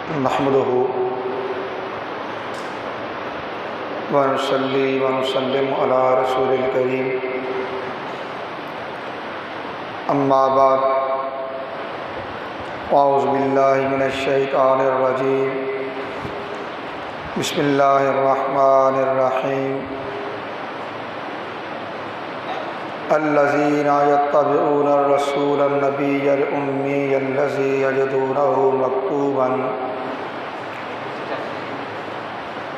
नहमदुहु व नसल्ली व नसल्लिमु अला रसूलिल करीम। अम्मा बाद, औज़ु बिल्लाहि मिनश शैतानिर रजीम। बिस्मिल्लाहिर रहमानिर रहीम। अल्लज़ीना यत्तबिऊना रसूलन नबिय्यल उम्मिय्यल्लज़ी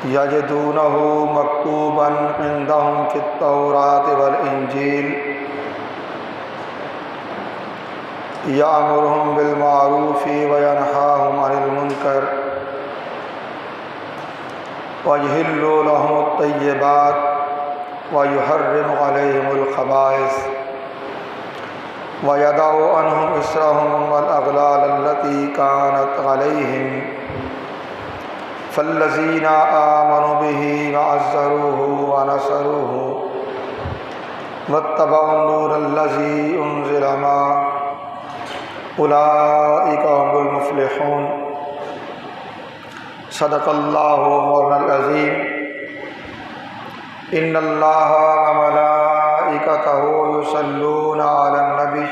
यजिदूनहु मक्तूबन इंदहुम फित्तौराति वल इंजील यामुरुहुम बिल मारूफि व यनहाहुम अनिल मुनकर व युहिल्लु लहुमुत तय्यिबात व युहर्रिमु अलैहिमुल खबाइस व यदउ अन्हुम इस्रहुम वल अगलाल अल्लती कानत अलैहिम फल्लज़ीना आमनु बिही व अज़्ज़रूहु व नसरूहु वत्तबउन नूरल्लज़ी उन्ज़िल मअहु उलाइका हुमुल मुफ़्लिहून। सदक़ल्लाहु मौलाना अज़ीम। इन्नल्लाह व मलाइकतहु युसल्लूना अलन नबी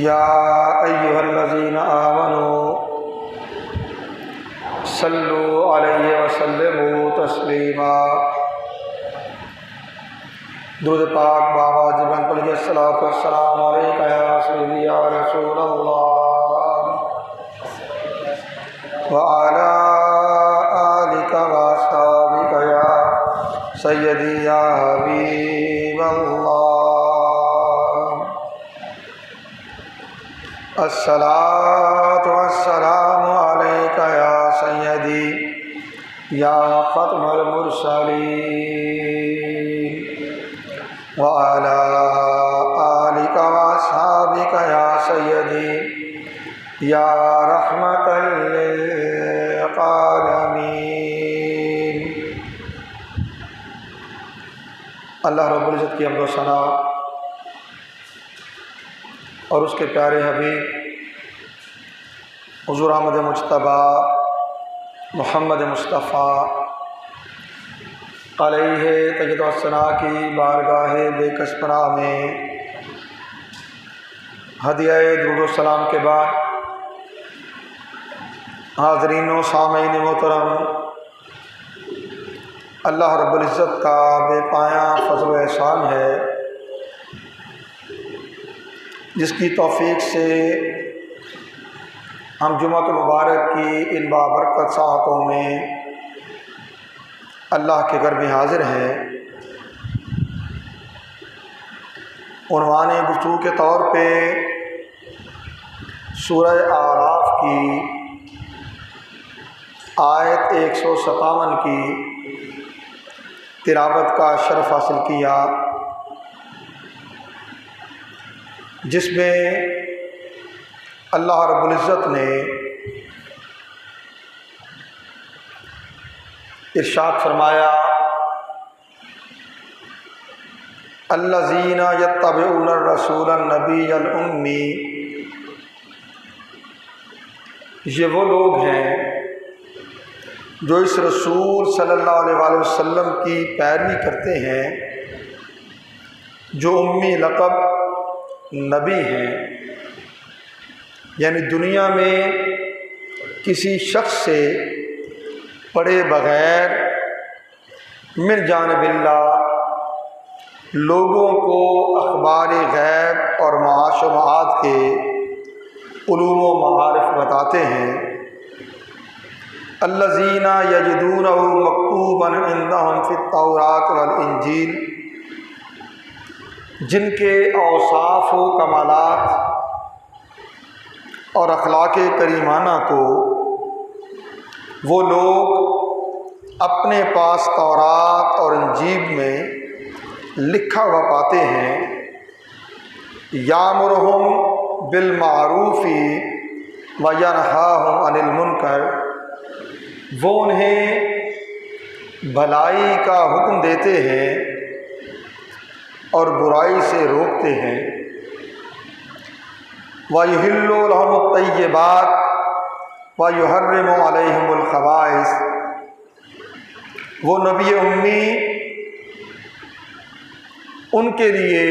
या अय्युहल्लज़ीना आमनू सल्लु अलैहि व सल्लिमू तस्लीमा। दुरूद पाक बाबा जीवन पर सलातो सलाम अलैका या सय्यदी या रसूल अल्लाह व अला आलिका व अस्हाबिका या सय्यदी या हबीब अल्लाह। अस्सलातु वस्सलामु अलैका या सय्यदी या ख़त्मल मुरसलीन व अला आलिका व अस्हाबिका या सय्यदी या रहमतल लिल आलमीन। अल्लाह रब्बुल इज़्ज़त की हम्द व सना और उसके प्यारे हबीब हुज़ूर अहमद मुज्तबा मोहम्मद मुस्तफ़ा अलैहि तजद्दुद व सना की बारगाह बेकसपना में हदिया दुरूद व सलाम के बाद हाज़रीन व सामीन मोहतरम, अल्लाह रब्बुल इज़्ज़त का बेपाया फ़ज़ल व एहसान है जिसकी तौफ़ीक़ से हम जुम्मतुल मुबारक की इन बाबरकत साअतों में अल्लाह के घर में हाज़िर हैं। उन्वान गुफ्तगू के तौर पे सूरह आराफ की आयत 157 की तिलावत का शरफ़ हासिल किया, जिसमें अल्लाह रब्बुल इज़्ज़त ने इरशाद फरमाया, अल्लज़ीना यत्तबिऊना रसूलन नबिय्यल उम्मी। ये वो लोग हैं जो इस रसूल सल्लल्लाहु अलैहि वसल्लम की पैरवी करते हैं जो उम्मी लक़ब नबी हैं, यानी दुनिया में किसी शख्स से पढ़े बग़ैर मिन जानिबिल्लाह लोगों को अख़बार गैब और माश व माआद के उलूम व मारिफ़ बताते हैं। अल्लज़ीना यजिदूनहु मक्तूबन इंदहुम फित्तौरात वल इंजील, जिनके औसाफ़ व कमालात और अखलाक़ करीमाना को वो लोग अपने पास तौरात और इंजील में लिखा हुआ पाते हैं। यामुरुहुम बिल मारूफ़ि व यनहाहुम अनिल मुनकर, वो उन्हें भलाई का हुक्म देते हैं और बुराई से रोकते हैं। वयुहिल्लु लहुमुत तय्यिबात, व युहर्रिमु अलैहिमुल खबाइस, वो नबी उम्मी उनके लिए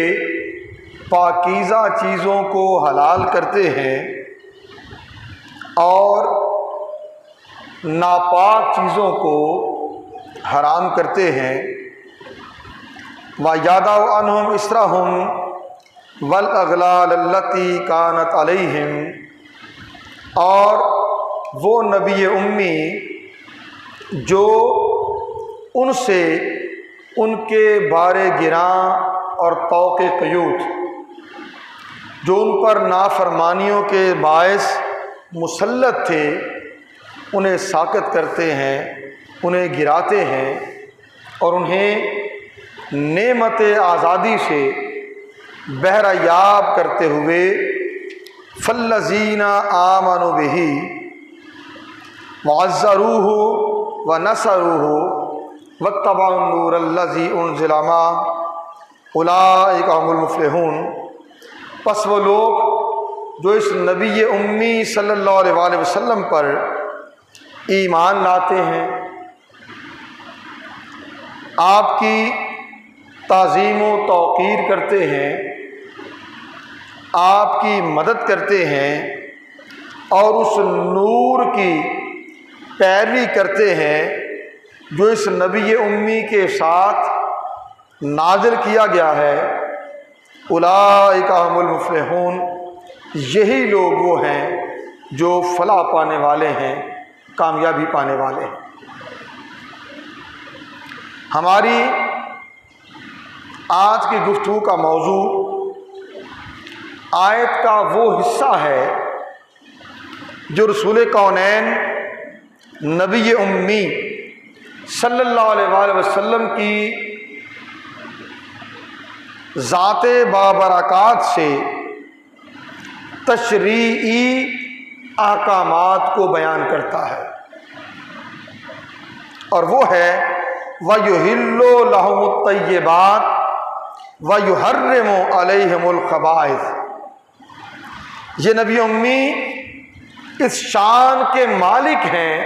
पाकीज़ा चीज़ों को हलाल करते हैं और नापाक चीज़ों को हराम करते हैं। व यादअ अन्हुम इस्रहुम वल अगलाल अल्लती कानत अलैहिम, और वो नबी उम्मी जो उनसे उनके बारे गिरां और तौक़े क़यूत जो उन पर नाफरमानियों के बायस मुसल्लत थे, उन्हें साक़त करते हैं, उन्हें गिराते हैं और उन्हें नेमत आज़ादी से बहरायाब करते हुए फल्लज़ीना आमनु बिही वअज़्ज़रूहु व नसरूहु वत्तबअन नूरल्लज़ी उनज़िला मअहु उलाइका हुमुल मुफ़्लिहून। पस वो लोग जो इस नबी उम्मी सल्लल्लाहु अलैहि वसल्लम पर ईमान लाते हैं, आपकी ताज़ीम व तौक़ीर करते हैं, आपकी मदद करते हैं और उस नूर की पैरवी करते हैं जो इस नबी उम्मी के साथ नाज़िल किया गया है। उलाइका हुमुल मुफ़्लिहून, यही लोग वो हैं जो फलाह पाने वाले हैं, कामयाबी पाने वाले हैं। हमारी आज की गुफ्तगू का मौजू आयत का वो हिस्सा है जो रसूल कौनैन नबी उम्मी सल्लल्लाहु अलैहि वसल्लम की ज़ाते बाबरकात से तशरीई अहकामात को बयान करता है, और वो है वयुहिल्लु लहुमुत तय्यिबात व युहर्रिमु अलैहिमुल खबाइस। ये नबी उम्मी इस शान के मालिक हैं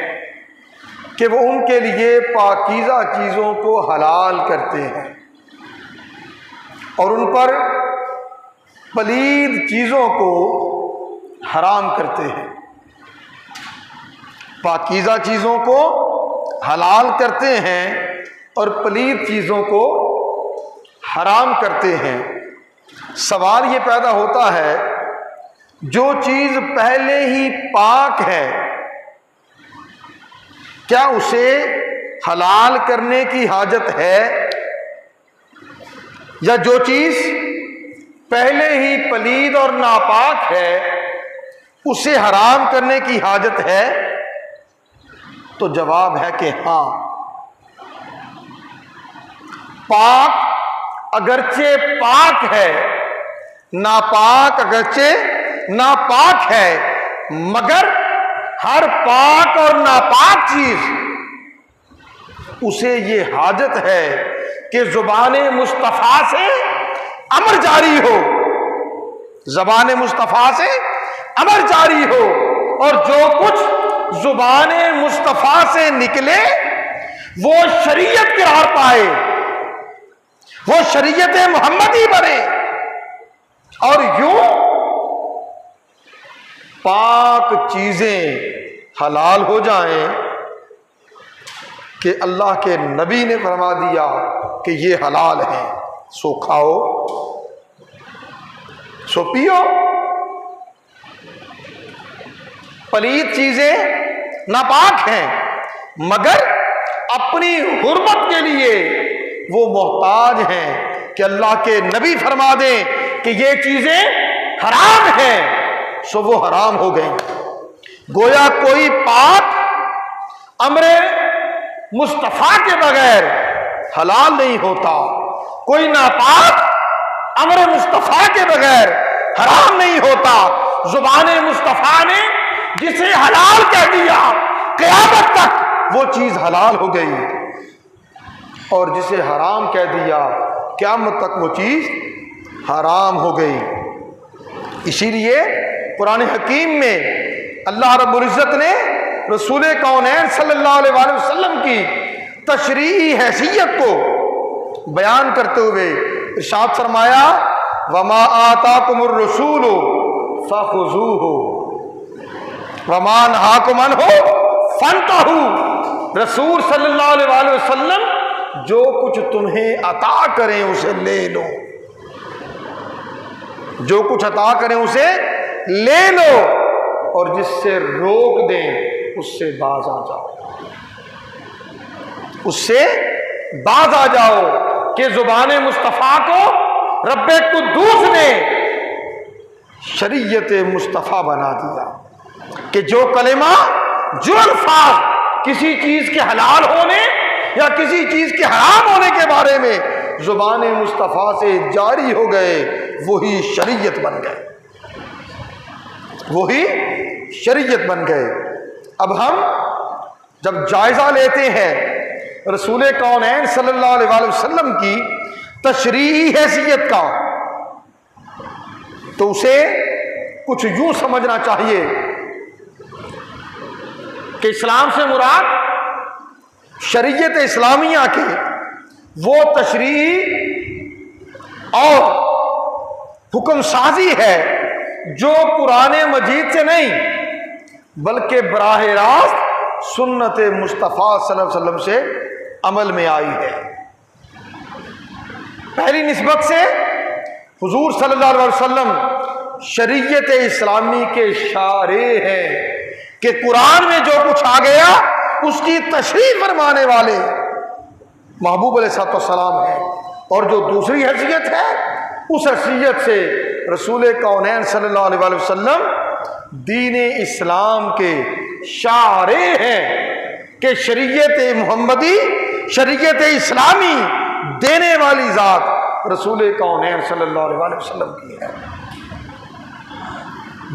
कि वो उनके लिए पाकीज़ा चीज़ों को हलाल करते हैं और उन पर पलीद चीज़ों को हराम करते हैं। पाकीज़ा चीज़ों को हलाल करते हैं और पलीद चीज़ों को हराम करते हैं। सवाल ये पैदा होता है, जो चीज़ पहले ही पाक है, क्या उसे हलाल करने की हाजत है, या जो चीज़ पहले ही पलीद और नापाक है उसे हराम करने की हाजत है? तो जवाब है कि हाँ। पाक अगरचे पाक है, नापाक अगरचे नापाक है, मगर हर पाक और नापाक चीज उसे ये हाजत है कि ज़ुबान मुस्तफ़ा से अमर जारी हो, ज़बान मुस्तफ़ा से अमर जारी हो, और जो कुछ ज़ुबान मुस्तफ़ा से निकले वो शरीयत करार पाए, वो शरीयत मोहम्मदी बने, और यूं पाक चीजें हलाल हो जाएं कि अल्लाह के नबी ने फरमा दिया कि ये हलाल है, सो खाओ, सो पियो। पलीद चीजें नापाक हैं, मगर अपनी हुर्मत के लिए वो मोहताज हैं कि अल्लाह के नबी फरमा दें कि ये चीजें हराम हैं, सो वो हराम हो गई। गोया कोई पाक अमरे मुस्तफ़ा के बगैर हलाल नहीं होता, कोई नापाक अमरे मुस्तफ़ा के बगैर हराम नहीं होता। जुबान मुस्तफ़ा ने जिसे हलाल कह दिया, क़यामत तक वो चीज़ हलाल हो गई, और जिसे हराम कह दिया क़यामत तक वो चीज़ हराम हो गई। इसीलिए कुरान हकीम में अल्लाह रब्बुल इज़्ज़त ने रसूल कौनैन सल्लल्लाहु अलैहि वसल्लम की तशरीई हैसियत को बयान करते हुए इरशाद फरमाया, वमा आताकुमुर रसूलु फखुज़ूहु वमा नहाकुम अन्हु फंतहू। रसूल सल्लल्लाहु अलैहि वसल्लम जो कुछ तुम्हें अता करें उसे ले लो, जो कुछ अता करें उसे ले लो, और जिससे रोक दें उससे बाज आ जाओ, उससे बाज आ जाओ। कि जुबान मुस्तफ़ा को रब्बे कुद्दूस ने शरीयत मुस्तफ़ा बना दिया कि जो कलेमा, जो अल्फाज किसी चीज के हलाल होने या किसी चीज के हराम होने के बारे में जुबान मुस्तफ़ा से जारी हो गए, वही शरीयत बन गए, वही शरीयत बन गए। अब हम जब जायजा लेते हैं रसूल कौनैन सल्लल्लाहु अलैहि वसल्लम की तशरीई हैसियत का, तो उसे कुछ यूं समझना चाहिए कि इस्लाम से मुराद शरीयत इस्लामिया की वो तशरीई और हुक्म साजी है जो कुरान मजीद से नहीं बल्कि बराह रास्त सुन्नत मुस्तफ़ा सल्लल्लाहु अलैहि वसल्लम से अमल में आई है। पहली निस्बत से हुजूर सल्लल्लाहु अलैहि वसल्लम शरीयत इस्लामी के शारे हैं कि कुरान में जो कुछ आ गया उसकी तशरीह फरमाने वाले महबूब अलैहिस्सलाम हैं, और जो दूसरी हैसियत है उस हैसियत से रसूल कौनैन सल्लल्लाहु अलैहि वसल्लम दीन इस्लाम के शारे हैं कि शरीयत मुहम्मदी, शरीयत इस्लामी देने वाली ज़ात रसूल कौनैन सल्लल्लाहु अलैहि वसल्लम की है।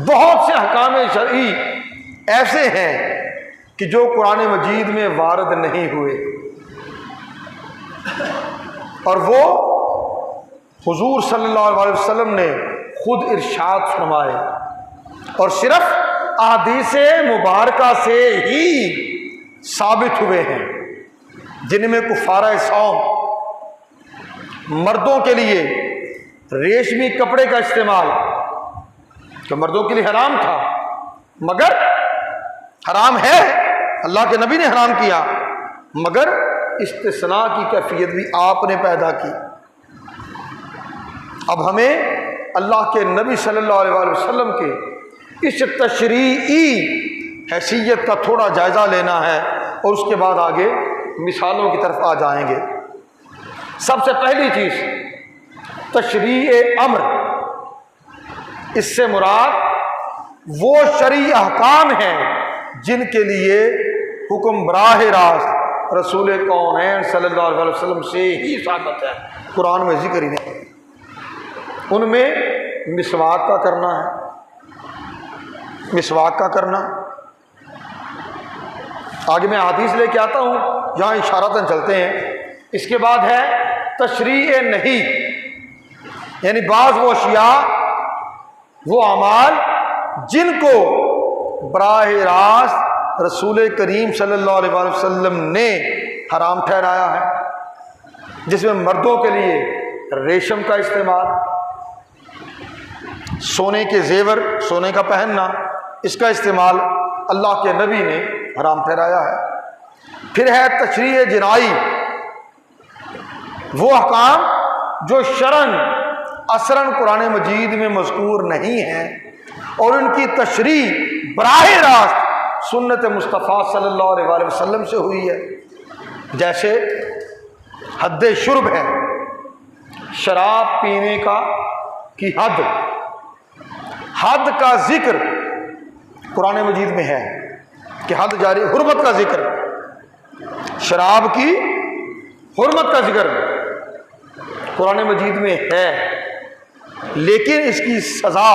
बहुत से हकाम शरई ऐसे हैं कि जो कुरान मजीद में वारद नहीं हुए, और वो हुजूर सल्लल्लाहु अलैहि वसल्लम ने खुद इरशाद फरमाए, और सिर्फ अहादीस मुबारका से ही साबित हुए हैं, जिनमें कुफारा सौम, मर्दों के लिए रेशमी कपड़े का इस्तेमाल जो मर्दों के लिए हराम था, मगर हराम है, अल्लाह के नबी ने हराम किया, मगर इस्तिस्ना की कैफियत भी आपने पैदा की। अब हमें अल्लाह के नबी सल्लल्लाहु अलैहि वसल्लम के इस तशरीई हैसियत का थोड़ा जायज़ा लेना है, और उसके बाद आगे मिसालों की तरफ आ जाएंगे। सबसे पहली चीज़ तशरीए अम्र, इससे मुराद वो शरई अहकाम हैं जिनके लिए हुक्म बराह रास्त रसूल कौनैन सल्लल्लाहु अलैहि वसल्लम से ही साबित है, कुरान में जिक्र ही नहीं। उनमें मिसवाक का करना है, मिसवाक का करना। आगे मैं हदीस लेके आता हूँ, जहाँ इशारतन चलते हैं। इसके बाद है तशरीए नहीं, यानी बाज़ वो अशिया, वो अमाल जिनको बराह रास्त रसूल करीम सल्लल्लाहु अलैहि वसल्लम ने हराम ठहराया है, जिसमें मर्दों के लिए रेशम का इस्तेमाल, सोने के जेवर, सोने का पहनना, इसका इस्तेमाल अल्लाह के नबी ने हराम ठहराया है। फिर है तशरीह जिनाई, वो अहकाम जो शरन असरन कुरान मजीद में मज़कूर नहीं है, और उनकी तशरीह बराह रास्त सुन्नत मुस्तफ़ा सल्लल्लाहु अलैहि वसल्लम से हुई है। जैसे हद शुर्ब है, शराब पीने का की हद, हद का जिक्र कुरान मजीद में है कि हद जारी, हुर्मत का जिक्र, शराब की हुर्मत का जिक्र कुरान मजीद में है, लेकिन इसकी सज़ा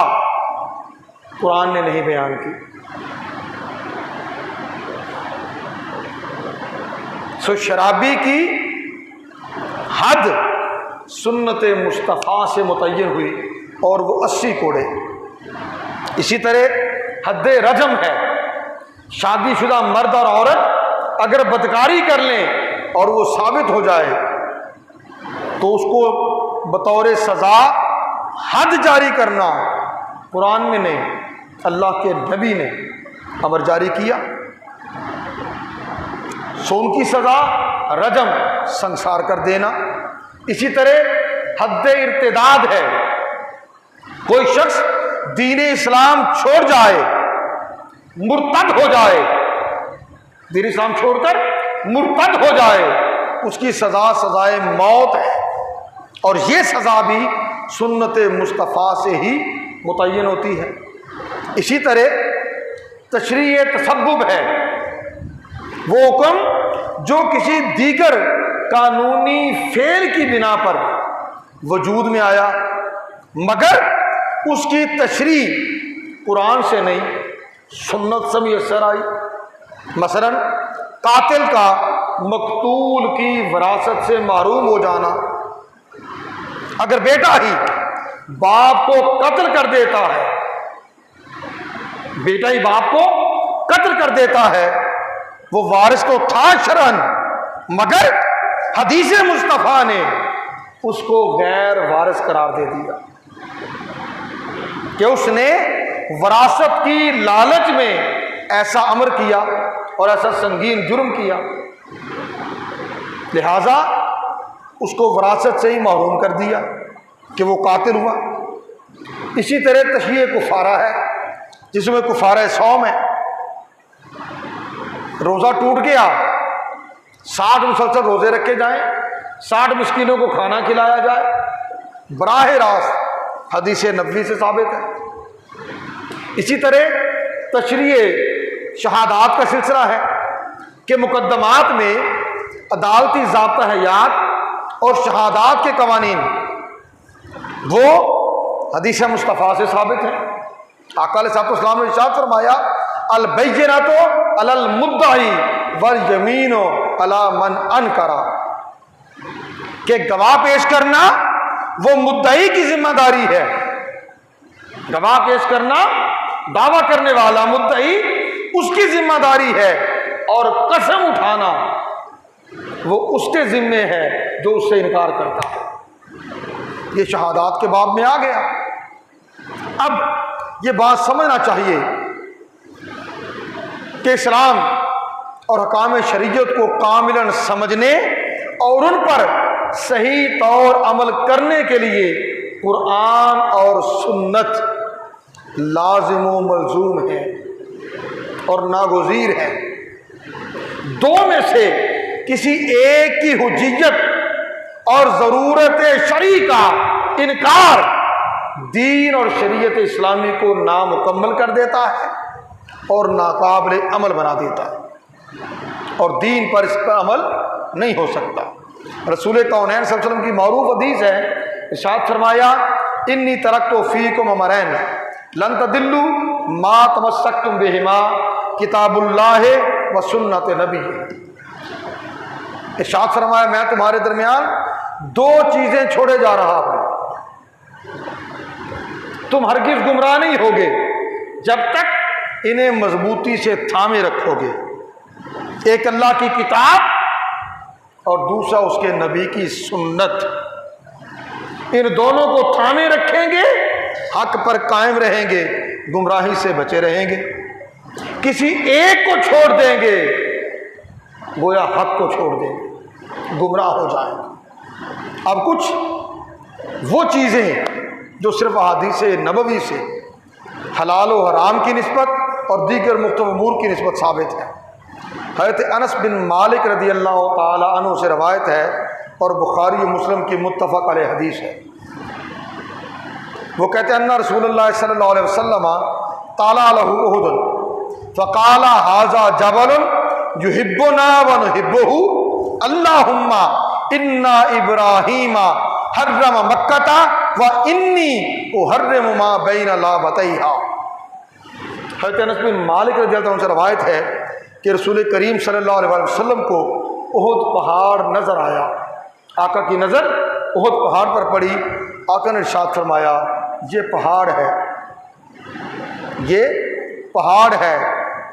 कुरान ने नहीं बयान की। सो शराबी की हद सुन्नत मुस्तफ़ा से मुतय्यन हुई, और वो 80 कोड़े। इसी तरह हद रजम है। शादीशुदा मर्द और औरत अगर बदकारी कर लें और वो साबित हो जाए तो उसको बतौर सज़ा हद जारी करना कुरान में नहीं, अल्लाह के नबी ने अमर जारी किया। सो उनकी सज़ा रजम, संसार कर देना। इसी तरह हद इर्तिदाद है, कोई शख्स दीन इस्लाम छोड़ जाए, मुर्तद हो जाए, दीन इस्लाम छोड़कर मुर्तद हो जाए, उसकी सज़ा सज़ाए मौत है। और ये सज़ा भी सुन्नत मुस्तफ़ा से ही मुतय्यन होती है। इसी तरह तशरीअ तसब्बुब है, वो हुक्म जो किसी दीगर कानूनी फेल की बिना पर वजूद में आया मगर उसकी तशरीह कुरान से नहीं सुन्नत से मुयस्सर आई। मसलन कातिल का मकतूल की विरासत से महरूम हो जाना। अगर बेटा ही बाप को कत्ल कर देता है, बेटा ही बाप को कत्ल कर देता है, वो वारिस तो था शरअन, मगर हदीस मुस्तफ़ा ने उसको गैर वारिस करार दे दिया कि उसने वरासत की लालच में ऐसा अमर किया और ऐसा संगीन जुर्म किया, लिहाजा उसको वरासत से ही महरूम कर दिया कि वो कातिल हुआ। इसी तरह तशरीह कुफारा है, जिसमें कुफारा सौम है। रोज़ा टूट गया, 60 मुसलसल रोज़े रखे जाएं, 60 मिस्कीनों को खाना खिलाया जाए, बराह रास्त हदीस नबवी से साबित है। इसी तरह तशरीह शहादात का सिलसिला है कि मुकद्दमात में अदालती ज़ाब्ता हयात और शहादात के कवानीन वो हदीस मुस्तफ़ा से साबित है। आका अलैहिस्सलाम ने इरशाद फरमाया, अल बैयिनातु अलल मुद्दई वल यमीनु अला मन अनकरा, कि गवाह पेश करना वो मुद्दई की जिम्मेदारी है। गवाह पेश करना दावा करने वाला मुद्दई उसकी जिम्मेदारी है, और कसम उठाना वो उसके जिम्मे है जो उससे इनकार करता है। ये शहादात के बाब में आ गया। अब ये बात समझना चाहिए कि इस्लाम और हकाम शरीयत को कामिलन समझने और उन पर सही तौर अमल करने के लिए कुरान और सुन्नत लाजिम व मलजूम है और नागुज़ीर है। दो में से किसी एक की हुज्जियत और ज़रूरत शरई का इनकार दीन और शरीयत इस्लामी को नामुकम्मल कर देता है और नाकाबिल अमल बना देता है, और दीन पर इस पर अमल नहीं हो सकता। रसूल कौनैन सल्लल्लाहु अलैहि वसल्लम की मौरूफ हदीस है, इरशाद फरमाया, इन्नी तरक्तु फीकुम अमरैन लन तदिल्लु मा तमस्सक्तुम बिहिमा किताबुल्लाह व सुन्नत नबी। इरशाद फरमाया, मैं तुम्हारे दरमियान दो चीजें छोड़े जा रहा हूं, तुम हरगिज गुमराह नहीं होगे जब तक इन्हें मजबूती से थामे रखोगे। एक अल्लाह की किताब और दूसरा उसके नबी की सुन्नत। इन दोनों को थामे रखेंगे, हक पर कायम रहेंगे, गुमराही से बचे रहेंगे। किसी एक को छोड़ देंगे, गोया हक को छोड़ देंगे, गुमराह हो जाएंगे। अब कुछ वो चीज़ें जो सिर्फ हदीस नबवी से हलाल व हराम की निस्बत और दीगर मुख्तलिफ उमूर की निस्बत साबित है। हज़रत अनस बिन मालिक रज़ियल्लाहु ताला अन्हु से रवायत है और बुखारी और मुस्लिम की मुत्तफ़क़ अलैह हदीस है। वो कहते हैं, अन्ना रसूलुल्लाह सल्लल्लाहु अलैहि वसल्लम ताला लहू उहुद फ़क़ाला हाज़ा जबलुन युहिब्बुना व नुहिब्बुहु अल्लाहुम्मा इन्ना इब्राहीमा हर्रम मक्कता व इन्नी उहर्रिमु मा बैन लाबतैहा। हज़रत अनस बिन मालिक रज़ियल्लाहु अन्हु से रवायत है कि रसूल करीम सल्लल्लाहु अलैहि वसल्लम को उहुद पहाड़ नज़र आया। आका की नज़र उहुद पहाड़ पर पड़ी। आका ने इरशाद फरमाया, ये पहाड़ है, ये पहाड़ है,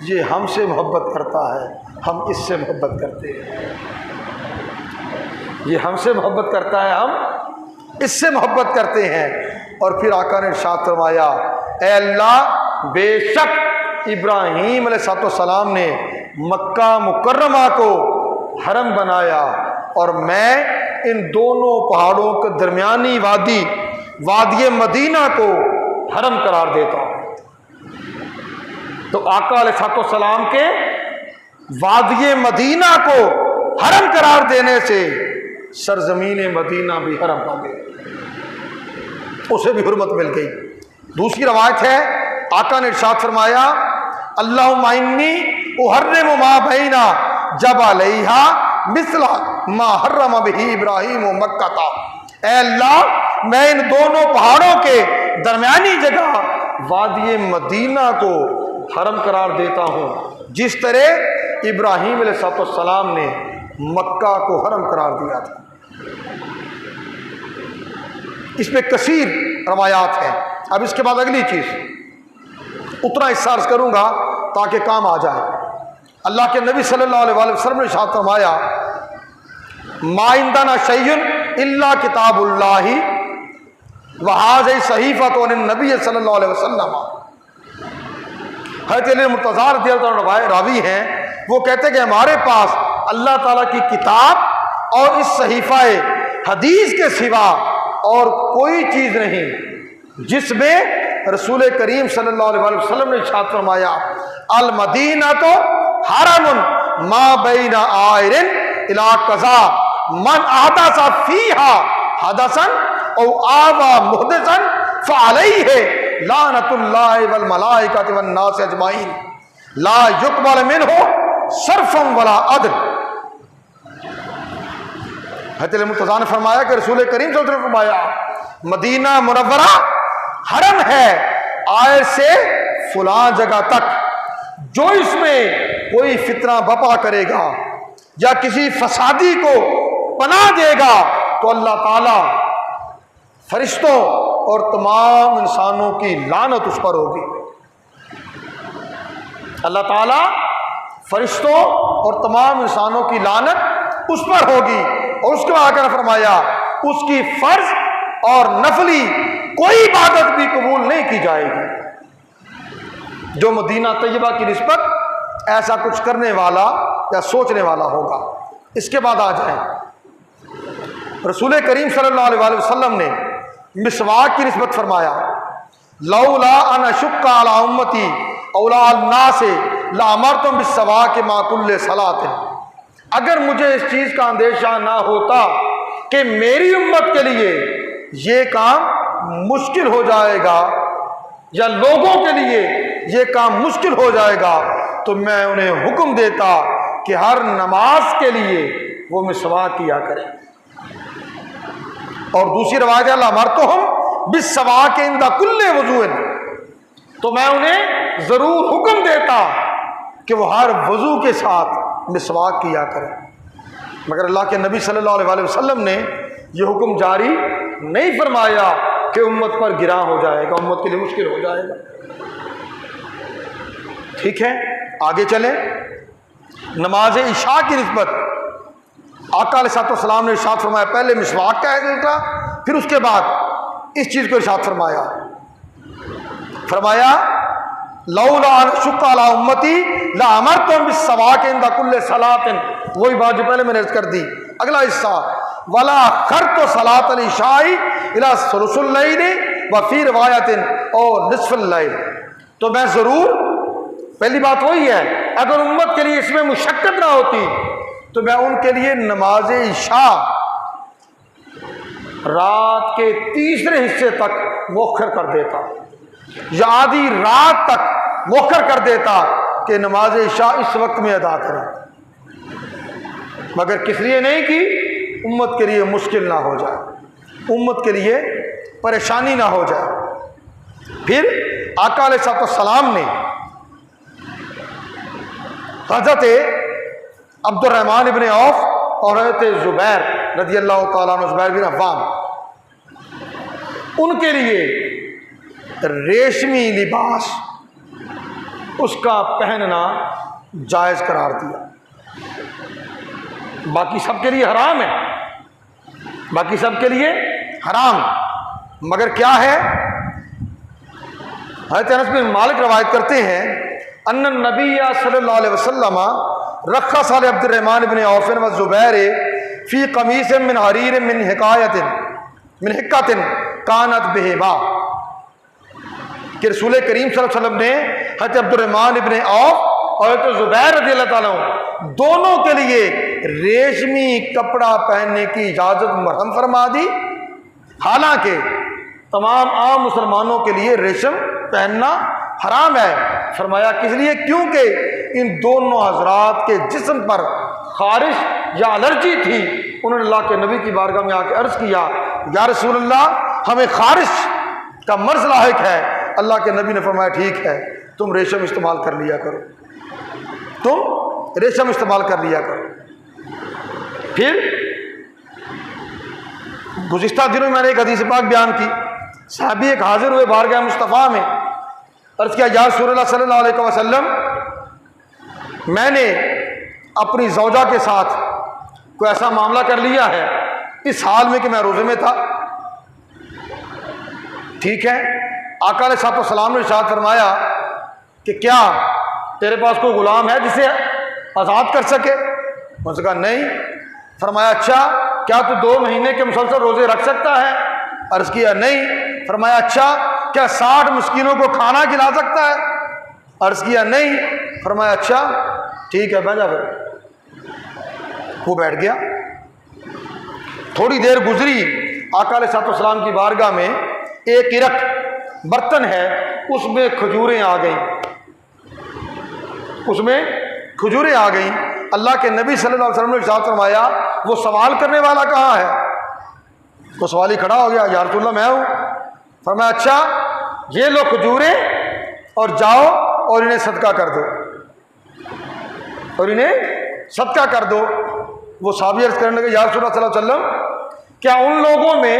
ये हमसे मोहब्बत करता है, हम इससे मोहब्बत करते हैं। ये हमसे मोहब्बत करता है, हम इससे मोहब्बत करते हैं। और फिर आका ने इरशाद फरमाया, ऐ अल्लाह, बेशक इब्राहीम अलैहिस्सलाम ने मक्का मुकर्रमा को हरम बनाया और मैं इन दोनों पहाड़ों के दरमियानी वादी मदीना को हरम करार देता हूँ। तो आका अलैहिस्सलाम के वादी मदीना को हरम करार देने से सरजमीन मदीना भी हरम हो गई, उसे भी हुर्मत मिल गई। दूसरी रवायत है, आका ने इरशाद फरमाया, अल्लाहुम्मा इन्नी उहर्रिमु मा बैना जबलैहा मिसला मा हर्रम बिही इब्राहीम मक्का था। ऐ अल्लाह, मैं इन दोनों पहाड़ों के दरमियानी जगह वादी मदीना को हरम करार देता हूँ, जिस तरह इब्राहीम अलैहिस्सलाम ने मक्का को हरम करार दिया था। इस पे कसीर रवायात हैं। अब इसके बाद अगली चीज, उतना हिस्सा अर्ज करूंगा ताकि काम आ जाए। अल्लाह के नबी सल्लल्लाहु अलैहि वसल्लम ने इरशाद फरमाया, मा इंदना शैयुन इल्ला किताबुल्लाहि व हाज़िही सहीफ़तुन नबी सल्लल्लाहु अलैहि वसल्लम। हज़रत अली मुर्तज़ा रज़ियल्लाहु अन्हु रावी हैं, वो कहते कि हमारे पास अल्लाह ताला की किताब और इस सहीफ़ा हदीस के सिवा और कोई चीज़ नहीं जिसमें रसूल करीम सल्लल्लाहु अलैहि वसल्लम ने इरशाद फरमाया, अल मदीना तो हरमुन मा बैना आयरिन इला कज़ा मन अहदसा फीहा हदसन औ आवा मुहदसन फअलैहि लानतुल्लाहि वल मलाइकति वन नास अजमाइन ला युक़बल मिन्हु सर्फ़न वला अदल। हज़रत मुर्तज़ा ने फरमाया कि रसूल करीम सल्लल्लाहु अलैहि वसल्लम ने फरमाया, मदीना मुनव्वरा हरम है आयर से फुलां जगह तक, जो इसमें कोई फितना बपा करेगा या किसी फसादी को पनाह देगा तो अल्लाह ताला फरिश्तों और तमाम इंसानों की लानत उस पर होगी। अल्लाह ताला फरिश्तों और तमाम इंसानों की लानत उस पर होगी। और उसके बाद आकर फरमाया, उसकी फर्ज और नफली कोई इबादत भी कबूल नहीं की जाएगी जो मदीना तैयबा की निस्बत ऐसा कुछ करने वाला या सोचने वाला होगा। इसके बाद आ जाए, रसूल करीम सल्लल्लाहु अलैहि वसल्लम ने मिसवाक की निस्बत फरमाया, लौला अन अशुक्का अला उम्मती औला अन्नास लामरतुम बिस्सवाक मा कुल्ले सलातिन। अगर मुझे इस चीज़ का अंदेशा ना होता कि मेरी उम्मत के लिए ये काम मुश्किल हो जाएगा या लोगों के लिए ये काम मुश्किल हो जाएगा, तो मैं उन्हें हुक्म देता कि हर नमाज के लिए वो मिसवाक किया करें। और दूसरी रवायत अल्लाह मरतुहुम बिस्सवाक इंदा कुल्ले वज़ूइन, तो मैं उन्हें ज़रूर हुक्म देता कि वो हर वज़ू के साथ मिसवाक किया करें। मगर अल्लाह के नबी सल्लल्लाहु अलैहि वसल्लम ने यह हुक्म जारी नहीं फरमाया कि उम्मत पर गिरा हो जाएगा, उम्मत के लिए मुश्किल हो जाएगा। ठीक है, आगे चलें। नमाज इशा की निस्बत आका अलैहिस्सलाम ने इरशाद फरमाया, पहले मिसवाक का है, फिर उसके बाद इस चीज़ को इरशाद फरमाया लौला शुक्का अला उम्मती ला अमरतुम बिस्सवाक इंदा कुल्ले सलातिन। वही बात जो पहले मैंने अर्ज कर दी। अगला हिस्सा, वला खरतो सलात अल इशाई इला सुलुसुल लैल व फी रिवायतिन और निस्फुल लैल। तो मैं ज़रूर, पहली बात वही है, अगर उम्मत के लिए इसमें मुशक्कत ना होती तो मैं उनके लिए नमाज इशा रात के तीसरे हिस्से तक मोखर कर देता या आधी रात तक मोखर कर देता कि नमाज इशा इस वक्त में अदा करें, मगर किस लिए नहीं की, उम्मत के लिए मुश्किल ना हो जाए, उम्मत के लिए परेशानी ना हो जाए। फिर आका अलैहिस्सलाम ने हज़रत अब्दुर्रहमान इब्न औफ और हज़रत ज़ुबैर रज़ियल्लाहु ताला अन्हु, ज़ुबैर बिन अव्वाम, उनके लिए रेशमी लिबास उसका पहनना जायज़ करार दिया। बाकी सबके लिए हराम है, बाकी सबके लिए हराम, मगर क्या है? हज़रत अनस बिन मालिक रवायत करते हैं अन्नन नबी सल्लल्लाहु अलैहि वसल्लम रखा साल अब्दुर्रहमान इब्न औफ व ज़ुबैर फ़ी कमीस मिन हरीर मिन हिक्कतिन कानत बेहिबा कि रसूल करीम सल्लल्लाहु अलैहि वसल्लम ने हज़रत अब्दुर्रहमान इब्न औफ और हज़रत ज़ुबैर रज़ियल्लाहु ताला अन्हु दोनों के लिए रेशमी कपड़ा पहनने की इजाज़त मुहर्रम फरमा दी। हालांकि तमाम आम मुसलमानों के लिए रेशम पहनना हराम है। फरमाया किस लिए? क्योंकि इन दोनों हजरात के जिस्म पर खारिश या एलर्जी थी। उन्होंने अल्लाह के नबी की बारगाह में आके अर्ज़ किया, या रसूलल्लाह, हमें खारिश का मर्ज लाहिक है। अल्लाह के नबी ने फरमाया ठीक है, तुम रेशम इस्तेमाल कर लिया करो, तुम रेशम इस्तेमाल कर लिया करो। फिर गुज़िश्ता दिनों में मैंने एक हदीस पाक बयान की। साहबी एक हाजिर हुए बारगाह मुस्तफ़ा में, अर्ज़ किया, या रसूलल्लाह सल्लल्लाहु अलैहि वसल्लम, मैंने अपनी ज़ौजा के साथ कोई ऐसा मामला कर लिया है इस हाल में कि मैं रोज़े में था। ठीक है, आका अलैहिस्सलाम ने इरशाद फरमाया कि क्या तेरे पास कोई गुलाम है जिसे आज़ाद कर सके? उसने कहा नहीं। फरमाया अच्छा, क्या तू 2 महीने के मुसलसल रोज़े रख सकता है? अर्ज़ किया नहीं। फरमाया अच्छा, क्या 60 मिस्कीनों को खाना खिला सकता है? अर्ज़ किया नहीं। फरमाया अच्छा ठीक है, बैठ जा। फिर वो बैठ गया। थोड़ी देर गुजरी, आका अलैहिस्सलाम की बारगाह में एक इरक बर्तन है, उसमें खजूरें आ गईं, उसमें खजूरें आ गईं। अल्लाह के नबी सल्लल्लाहु अलैहि वसल्लम ने इरशाद फरमाया, वो सवाल करने वाला कहाँ है? तो सवाली खड़ा हो गया, या रसूलल्लाह मैं हूँ। फरमाया अच्छा, ये लो खजूरें और जाओ और इन्हें सदका कर दो, और इन्हें सदका कर दो। वो साहबी अर्ज़ करने लगे, या रसूलल्लाह सल्लल्लाहु अलैहि वसल्लम, क्या उन लोगों में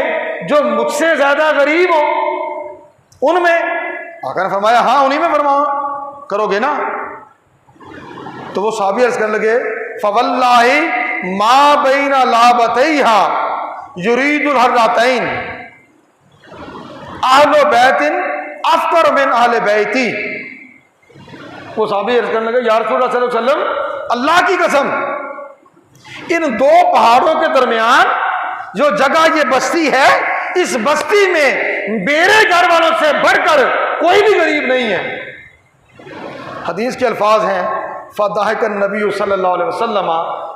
जो मुझसे ज़्यादा गरीब हो उनमें? आका ने फरमाया हाँ, उन्हीं में फरमाओ, करोगे ना? तो वो साहबी अर्ज़ करने लगे, फवल्लाहि मा बैना लाबतैहा युरीदुल हर्रतैन अहले बैतिन अफ़कर मिन अहले बैती। वो साहबी अर्ज़ करने लगे, या रसूलल्लाह सल्लल्लाहु अलैहि वसल्लम, अल्लाह की कसम, इन 2 पहाड़ों के दरमियान जो जगह ये बस्ती है, इस बस्ती में मेरे घर वालों से बढ़कर कोई भी गरीब नहीं है। हदीस के अल्फाज हैं, फ़दाहिकन नबी सल्लल्लाहु अलैहि वसल्लम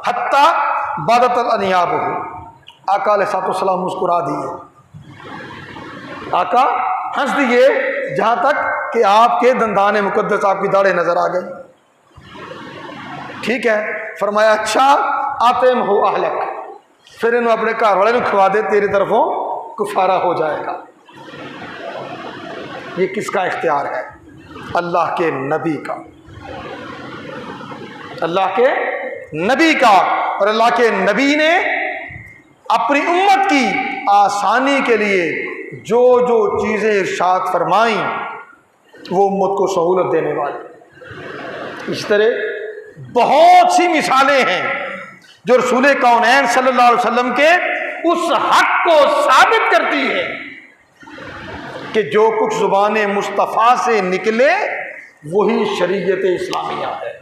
हत्ता बदतल अनियाब। आका अलैहिस्सलाम मुस्कुरा दिए, आका हंस दिए, जहाँ तक कि आपके दंदान मुकद्दस, आपकी दाढ़ें नजर आ गई। ठीक है, फरमाया अच्छा, आतिम हो अहलक, फिर इन्होंने अपने घर वाले को खवा दे, तेरी तरफों कुफारा हो जाएगा। ये किसका इख्तियार है? अल्लाह के नबी का, अल्लाह के नबी का। और अल्लाह के नबी ने अपनी उम्मत की आसानी के लिए जो जो चीज़ें इरशाद फरमाई, वो उम्मत को सहूलत देने वाली। इस तरह बहुत सी मिसालें हैं जो रसूल कौनैन सल्लल्लाहु अलैहि वसल्लम के उस हक को साबित करती है कि जो कुछ ज़ुबान मुस्तफ़ा से निकले वही शरीयत इस्लामिया है,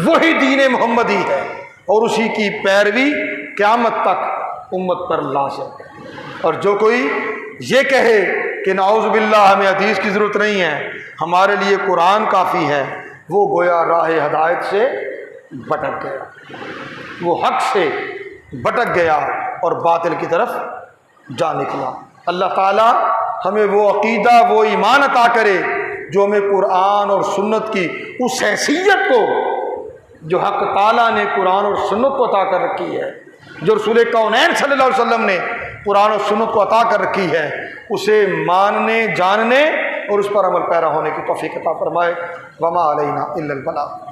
वही दीन मोहम्मदी है, और उसी की पैरवी क़यामत तक उम्मत पर लाज़िम है। और जो कोई ये कहे कि नाउज़ु बिल्लाह हमें हदीस की ज़रूरत नहीं है, हमारे लिए कुरान काफ़ी है, वो गोया राह हदायत से भटक गया, वो हक से भटक गया और बातिल की तरफ जा निकला। अल्लाह ताला हमें वो अक़ीदा, वो ईमान अता करे जो हमें कुरान और सुन्नत की उस हैसियत को जो हक ताला ने कुरान और सुन्नत को अता कर रखी है, जो रसूल कौनैन सल्लल्लाहु अलैहि वसल्लम ने कुरान और सुन्नत को अता कर रखी है, उसे मानने, जानने और उस पर अमल पैरा होने की तौफीक अता फरमाए। वमा अलैना इल्लल बलाग।